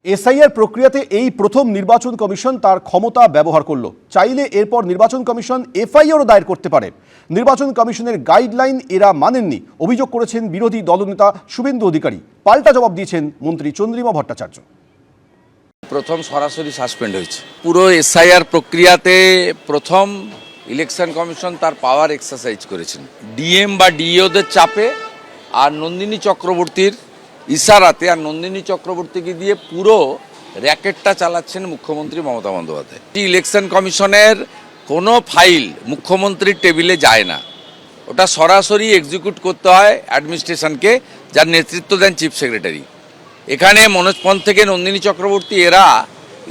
SIR প্রক্রিয়াতে এই প্রথম নির্বাচন কমিশন তার ক্ষমতা ব্যবহার করলো। চাইলে এরপর নির্বাচন কমিশন এফআইআরও দায়ের করতে পারে। নির্বাচন কমিশনের গাইডলাইন এরা মানেননি, অভিযোগ করেছেন বিরোধী দলনেতা শুভেন্দু অধিকারী। পাল্টা জবাব দিয়েছেন মন্ত্রী চন্দ্রিমা ভট্টাচার্য। প্রথম সরাসরি সাসপেন্ড হয়েছে। পুরো এসআইআর প্রক্রিয়াতে প্রথম ইলেকশন কমিশন তার পাওয়ার এক্সারসাইজ করেছেন ডিএম বা ডিইওদের চাপে আর নন্দিনী চক্রবর্তীর ইশারাতে, আর নন্দিনী চক্রবর্তীকে দিয়ে পুরো র্যাকেটটা চালাচ্ছেন মুখ্যমন্ত্রী মমতা বন্দ্যোপাধ্যায়। ইলেকশন কমিশনের কোনো ফাইল মুখ্যমন্ত্রীর টেবিলে যায় না, ওটা সরাসরি এক্সিকিউট করতে হয় অ্যাডমিনিস্ট্রেশনকে, যার নেতৃত্ব দেন চিফ সেক্রেটারি। এখানে মনোজ পন্থ থেকে নন্দিনী চক্রবর্তী এরা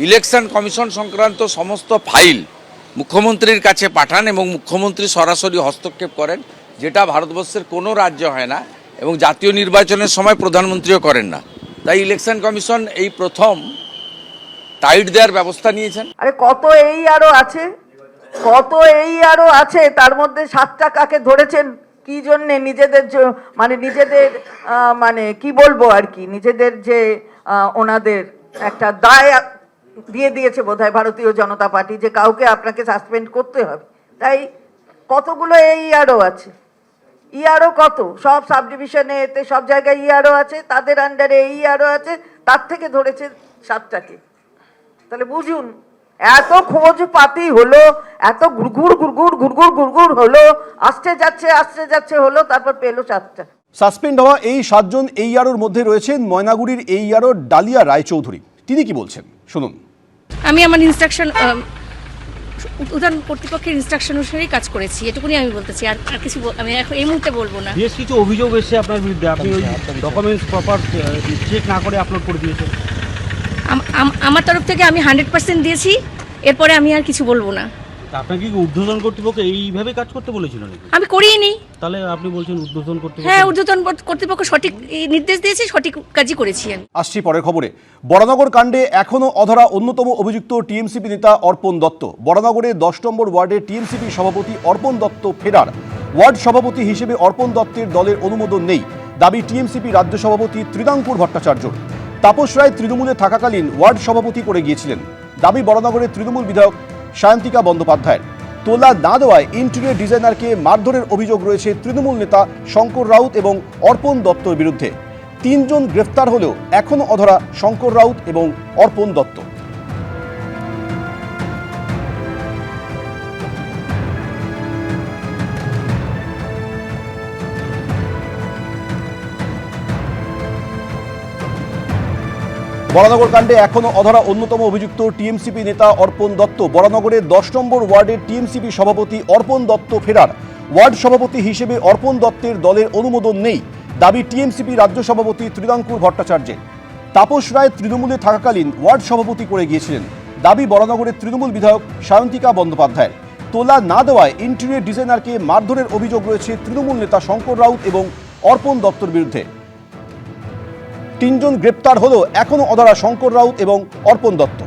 ইলেকশন কমিশন সংক্রান্ত সমস্ত ফাইল মুখ্যমন্ত্রীর কাছে পাঠান এবং মুখ্যমন্ত্রী সরাসরি হস্তক্ষেপ করেন, যেটা ভারতবর্ষের কোনো রাজ্য হয় না এবং জাতীয় নির্বাচনের সময় প্রধানমন্ত্রীও করেন না। তাই ইলেকশন কমিশন এই প্রথম টাইট দেওয়ার ব্যবস্থা নিয়েছেন। আরে কত এই আরো আছে, তার মধ্যে 7টা কাকে ধরেছেন কি জন্যে? নিজেদের কি বলবো আর কি, নিজেদের যে ওনাদের একটা দায় দিয়ে দিয়েছে বোধহয় ভারতীয় জনতা পার্টি, যে কাউকে আপনাকে সাসপেন্ড করতে হবে। তাই কতগুলো এই আরো আছে, আরো কত সব সাব ডিভিশনে, এতে সব জায়গায় আরো আছে, তাদের আন্ডারে আরো আছে, তার থেকে ধরেছে 7টাকে। তাহলে বুঝুন, এত খোঁজ পাতি হলো, এত ঘুরঘুর হলো, আসতে যাচ্ছে হলো, তারপর পেলো 7টা। সাসপেন্ড হওয়া এই 7 জন এইআরওর মধ্যে রয়েছেন ময়নাগুড়ির এইআরও ডালিয়া রায়চৌধুরী। তিনি কি বলছেন শুনুন। আমি আমার ইনস্ট্রাকশন উদ্যান কর্তৃপক্ষের ইনস্ট্রাকশন অনুসারেই কাজ করেছি, এটুকুনি আমি বলতেছি। আর কিছু আমি এখন এই মুহূর্তে বলবো না। বেশ কিছু অভিযোগ এসেছে আপনার বিরুদ্ধে, আপনি ওই ডকুমেন্টস প্রপার চেক না করে আপলোড করে দিয়েছেন। আমার তরফ থেকে আমি 100% দিয়েছি, এরপরে আমি আর কিছু বলবো না। আপনাকে কি ঊর্ধ্বতন কর্তৃপক্ষ এইভাবে কাজ করতে বলেছিল নাকি? আমি করিনি। তাহলে আপনি বলছেন ঊর্ধ্বতন কর্তৃপক্ষ? হ্যাঁ, ঊর্ধ্বতন কর্তৃপক্ষ সঠিক নির্দেশ দিয়েছে, সঠিক কাজই করেছি আমি। আসছি পরের খবরে। বরানগর কাণ্ডে এখনও অধরা অন্যতম অভিযুক্ত টিএমসিপি নেতা অর্পণ দত্ত। বরানগরের 10 নম্বর ওয়ার্ডের টিএমসিপি সভাপতি অর্পণ দত্ত ফেরার। ওয়ার্ড সভাপতি হিসেবে অর্পণ দত্তের দলের অনুমোদন নেই, দাবি টিএমসিপি রাজ্য সভাপতি ত্রিদাঙ্কুর ভট্টাচার্যর। তাপস রায় তৃণমূলে থাকাকালীন ওয়ার্ড সভাপতি করে গিয়েছিলেন, দাবি বরানগরের তৃণমূল বিধায়ক সায়ন্তিকা বন্দ্যোপাধ্যায়ের। তোলা না দেওয়ায় ইন্টেরিয়র ডিজাইনারকে মারধরের অভিযোগ রয়েছে তৃণমূল নেতা শঙ্কর রাউত এবং অর্পণ দত্তর বিরুদ্ধে। 3 জন গ্রেফতার হলেও এখনও অধরা শঙ্কর রাউত এবং অর্পণ দত্ত। বরানগর কাণ্ডে এখনও অধরা অন্যতম অভিযুক্ত টিএমসিপি নেতা অর্পণ দত্ত। বরানগরের 10 নম্বর ওয়ার্ডের টিএমসিপি সভাপতি অর্পণ দত্ত ফেরার। ওয়ার্ড সভাপতি হিসেবে অর্পণ দত্তের দলের অনুমোদন নেই, দাবি টিএমসিপি রাজ্য সভাপতি ত্রিদাঙ্কুর ভট্টাচার্যের। তাপস রায় তৃণমূলে থাকাকালীন ওয়ার্ড সভাপতি করে গিয়েছিলেন, দাবি বরানগরের তৃণমূল বিধায়ক সায়ন্তিকা বন্দ্যোপাধ্যায়ের। তোলা না দেওয়ায় ইন্টেরিয়র ডিজাইনারকে মারধরের অভিযোগ রয়েছে তৃণমূল নেতা শঙ্কর রাউত এবং অর্পণ দত্তর বিরুদ্ধে। 3 জন গ্রেপ্তার হলেও এখনও অধরা শঙ্কর রাউত এবং অর্পণ দত্ত।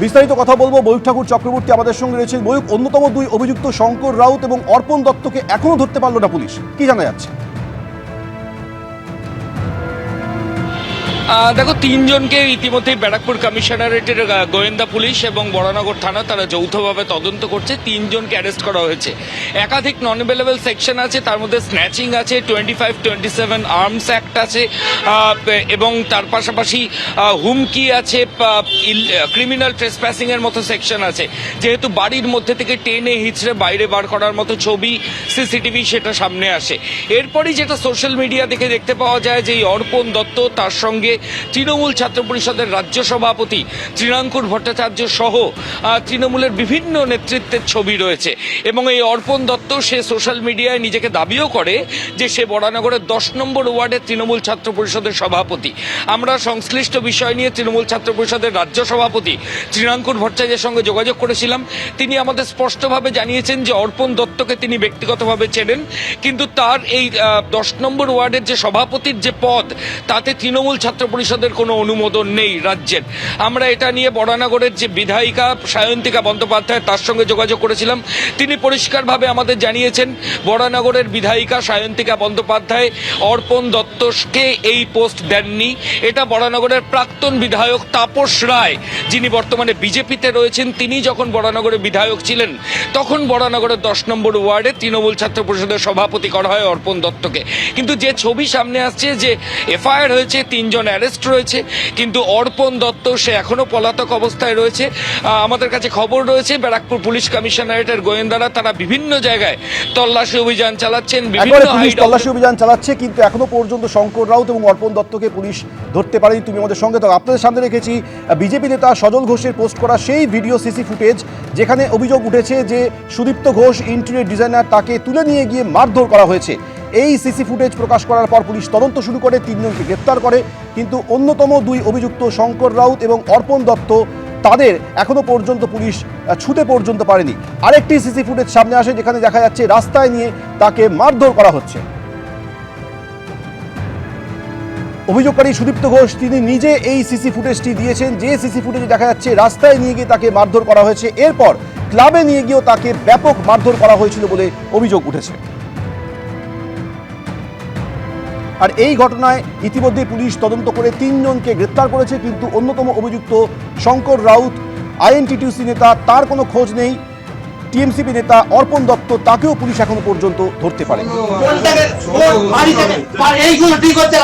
বিস্তারিত কথা বলবো। ময়ূক ঠাকুর চক্রবর্তী আমাদের সঙ্গে রয়েছেন। ময়ূক, অন্যতম 2 অভিযুক্ত শঙ্কর রাউত এবং অর্পণ দত্তকে এখনো ধরতে পারল না পুলিশ, কি জানা যাচ্ছে? দেখো, 3 জনকে ইতিমধ্যেই ব্যারাকপুর কমিশনারেটের গোয়েন্দা পুলিশ এবং বরানগর থানা তারা যৌথভাবে তদন্ত করছে। 3 জনকে অ্যারেস্ট করা হয়েছে। একাধিক নন অ্যাভেলেবল সেকশন আছে, তার মধ্যে স্ন্যাচিং আছে, 25-27 আর্মস অ্যাক্ট আছে এবং তার পাশাপাশি হুমকি আছে, ক্রিমিনাল ট্রেসপ্যাসিং এর মতো সেকশন আছে। যেহেতু বাড়ির মধ্যে থেকে টেনে হিচড়ে বাইরে বার করার মতো ছবি, সিসিটিভি সেটা সামনে আসে। এরপরই যেটা সোশ্যাল মিডিয়া থেকে দেখতে পাওয়া যায় যে এই অর্পণ দত্ত, তার সঙ্গে তৃণমূল ছাত্র পরিষদের রাজ্য সভাপতি ত্রিদাঙ্কুর ভট্টাচার্য সহ তৃণমূলের বিভিন্ন নেতৃত্বের ছবি রয়েছে। এবং এই অর্পণ দত্ত সে সোশ্যাল মিডিয়ায় নিজেকে দাবিও করে যে সে বরানগরের 10 নম্বর ওয়ার্ডের তৃণমূল ছাত্র পরিষদের সভাপতি। আমরা সংশ্লিষ্ট বিষয় নিয়ে তৃণমূল ছাত্র পরিষদের রাজ্য সভাপতি ত্রিদাঙ্কুর ভট্টাচার্যের সঙ্গে যোগাযোগ করেছিলাম। তিনি আমাদের স্পষ্টভাবে জানিয়েছেন যে অর্পণ দত্তকে তিনি ব্যক্তিগতভাবে চেনেন, কিন্তু তার এই 10 নম্বর ওয়ার্ডের যে সভাপতির যে পদ, তাতে তৃণমূল ছাত্র পরিষদের কোনো অনুমোদন নেই রাজ্যের। আমরা এটা নিয়ে বরানগরের যে বিধায়িকা সায়ন্তিকা বন্দ্যোপাধ্যায় তার সঙ্গে যোগাযোগ করেছিলাম, তিনি পরিষ্কারভাবে আমাদের জানিয়েছেন বরানগরের বিধায়িকা সায়ন্তিকা বন্দ্যোপাধ্যায় অর্পণ দত্তকে এই পোস্ট দেননি। এটা বরানগরের প্রাক্তন বিধায়ক তাপস রায়, যিনি বর্তমানে বিজেপিতে রয়েছেন, তিনি যখন বরানগরের বিধায়ক ছিলেন তখন বরানগরের 10 নম্বর ওয়ার্ডে তৃণমূল ছাত্র পরিষদের সভাপতি করা হয় অর্পণ দত্তকে। কিন্তু যে ছবি সামনে আসছে যে এফআইআর হয়েছে, 3 জন অ্যারেস্ট রয়েছে, কিন্তু অর্পণ দত্ত সে এখনো পলাতক অবস্থায় রয়েছে। আমাদের কাছে খবর রয়েছে ব্যারাকপুর পুলিশ কমিশনারেটের গোয়েন্দারা তারা বিভিন্ন জায়গায় তল্লাশি অভিযান চালাচ্ছেন, বিভিন্ন একবারে পুলিশ hideout- তল্লাশি অভিযান চালাচ্ছে, কিন্তু এখনো পর্যন্ত শঙ্কর রাউত এবং অর্পণ দত্তকে পুলিশ ধরতে পারেনি। তুমি আমাদের সঙ্গে থাকো। আপনাদের সামনে রেখেছি বিজেপি নেতা সজল ঘোষের পোস্ট করা সেই ভিডিও সিসি ফুটেজ, যেখানে অভিযোগ উঠেছে যে সুদীপ্ত ঘোষ ইন্টেরিয়র ডিজাইনার তাকে তুলে নিয়ে গিয়ে মারধর করা হয়েছে। এই সিসি ফুটেজ প্রকাশ করার পর পুলিশ তদন্ত শুরু করে, 3 জনকে গ্রেপ্তার করে, কিন্তু অন্যতম 2 অভিযুক্ত শঙ্কর রাউত এবং অর্পণ দত্ত তাদের এখনো পর্যন্ত পুলিশ ছুতে পর্যন্ত পারেনি। আরেকটি সিসি ফুটেজ সামনে আসে, যেখানে দেখা যাচ্ছে রাস্তায় নিয়ে তাকে মারধর করা হচ্ছে। অভিযোগকারী সুদীপ্ত ঘোষ তিনি নিজে এই সিসি ফুটেজটি দিয়েছেন, যে সিসি ফুটেজে দেখা যাচ্ছে রাস্তায় নিয়ে গিয়ে তাকে মারধর করা হয়েছে। এরপর ক্লাবে নিয়ে গিয়েও তাকে ব্যাপক মারধর করা হয়েছিল বলে অভিযোগ উঠেছে। আর এই ঘটনায় ইতিমধ্যে পুলিশ তদন্ত করে 3 জনকে গ্রেপ্তার করেছে, কিন্তু অন্যতম অভিযুক্ত শঙ্কর রাউত আইএনটিটিউসি নেতা, তার কোনো খোঁজ নেই। টিএমসিপি নেতা অর্পণ দত্ত, তাকেও পুলিশ এখনো পর্যন্ত ধরতে পারে। এইগুলো ঠিক হচ্ছে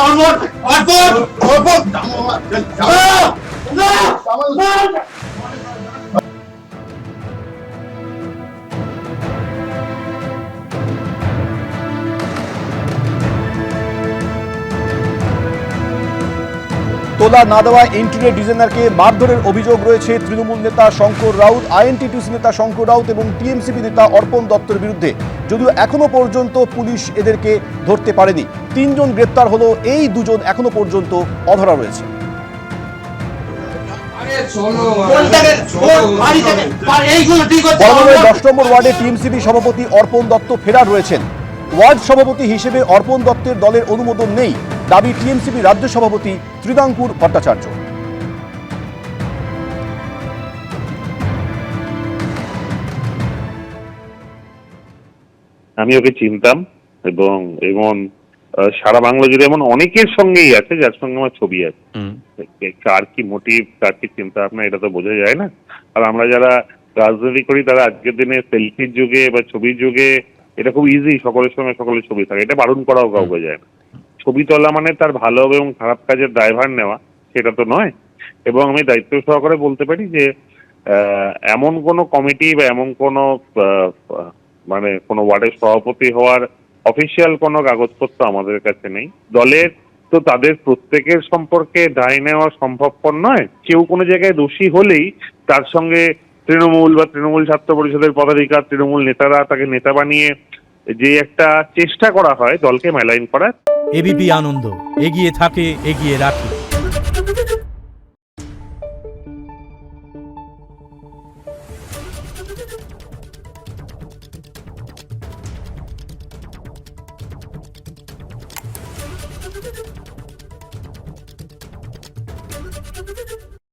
তোলা না দেওয়া ইন্টেরিয়র ডিজাইনারকে মারধরের অভিযোগ রয়েছে তৃণমূল নেতা শঙ্কর রাউত, আইএনটিটিউসি নেতা শঙ্কর রাউত এবং টিএমসিপি নেতা অর্পণ দত্তের বিরুদ্ধে, যদিও এখনো পর্যন্ত পুলিশ এদেরকে ধরতে পারেনি। 3 জন গ্রেপ্তার হলো, এই 2 জন এখনো পর্যন্ত অধরা রয়েছে। বরানগরের 10 নম্বর ওয়ার্ডে টিএমসিপি সভাপতি অর্পণ দত্ত ফেরার রয়েছেন। ওয়ার্ড সভাপতি হিসেবে অর্পণ দত্তের দলের অনুমোদন নেই, দাবি টিএমসিপি রাজ্য সভাপতি ত্রিদাঙ্কুর ভট্টাচার্য। আমি ওকে চিনতাম এবং এবং সারা বাংলা জুড়ে এমন অনেকের সঙ্গেই আছে যার সঙ্গে আমার ছবি আছে। কার কি মোটিভ, কার কি চিন্তা ভাবনা, এটা তো বোঝা যায় না। আর আমরা যারা রাজনীতি করি তারা আজকের দিনে সেলফির যুগে বা ছবির যুগে এটা খুব ইজি, সকলের সঙ্গে সকলের ছবি থাকে, এটা বারণ করাও কাউকে যায় না। ছবি তোলা মানে তার ভালো এবং খারাপ কাজের দায়ভার নেওয়া, সেটা তো নয়। এবং আমি দায়িত্ব সহকারে বলতে পারি যে এমন কোনো কমিটি বা এমন কোনো মানে কোনো ওয়ার্ডের সভাপতি হওয়ার অফিসিয়াল কোনো কাগজপত্র আমাদের কাছে নেই। দলের তো তাদের প্রত্যেকের সম্পর্কে দায় নেওয়া সম্ভবপর নয়। কেউ কোনো জায়গায় দোষী হলেই তার সঙ্গে তৃণমূল বা তৃণমূল ছাত্র পরিষদের পদাধিকার, তৃণমূল নেতারা তাকে নেতা বানিয়ে যে একটা চেষ্টা করা হয় দলকে মেলাইন করার। এবিপি আনন্দ এগিয়ে থাকে, এগিয়ে রাখে।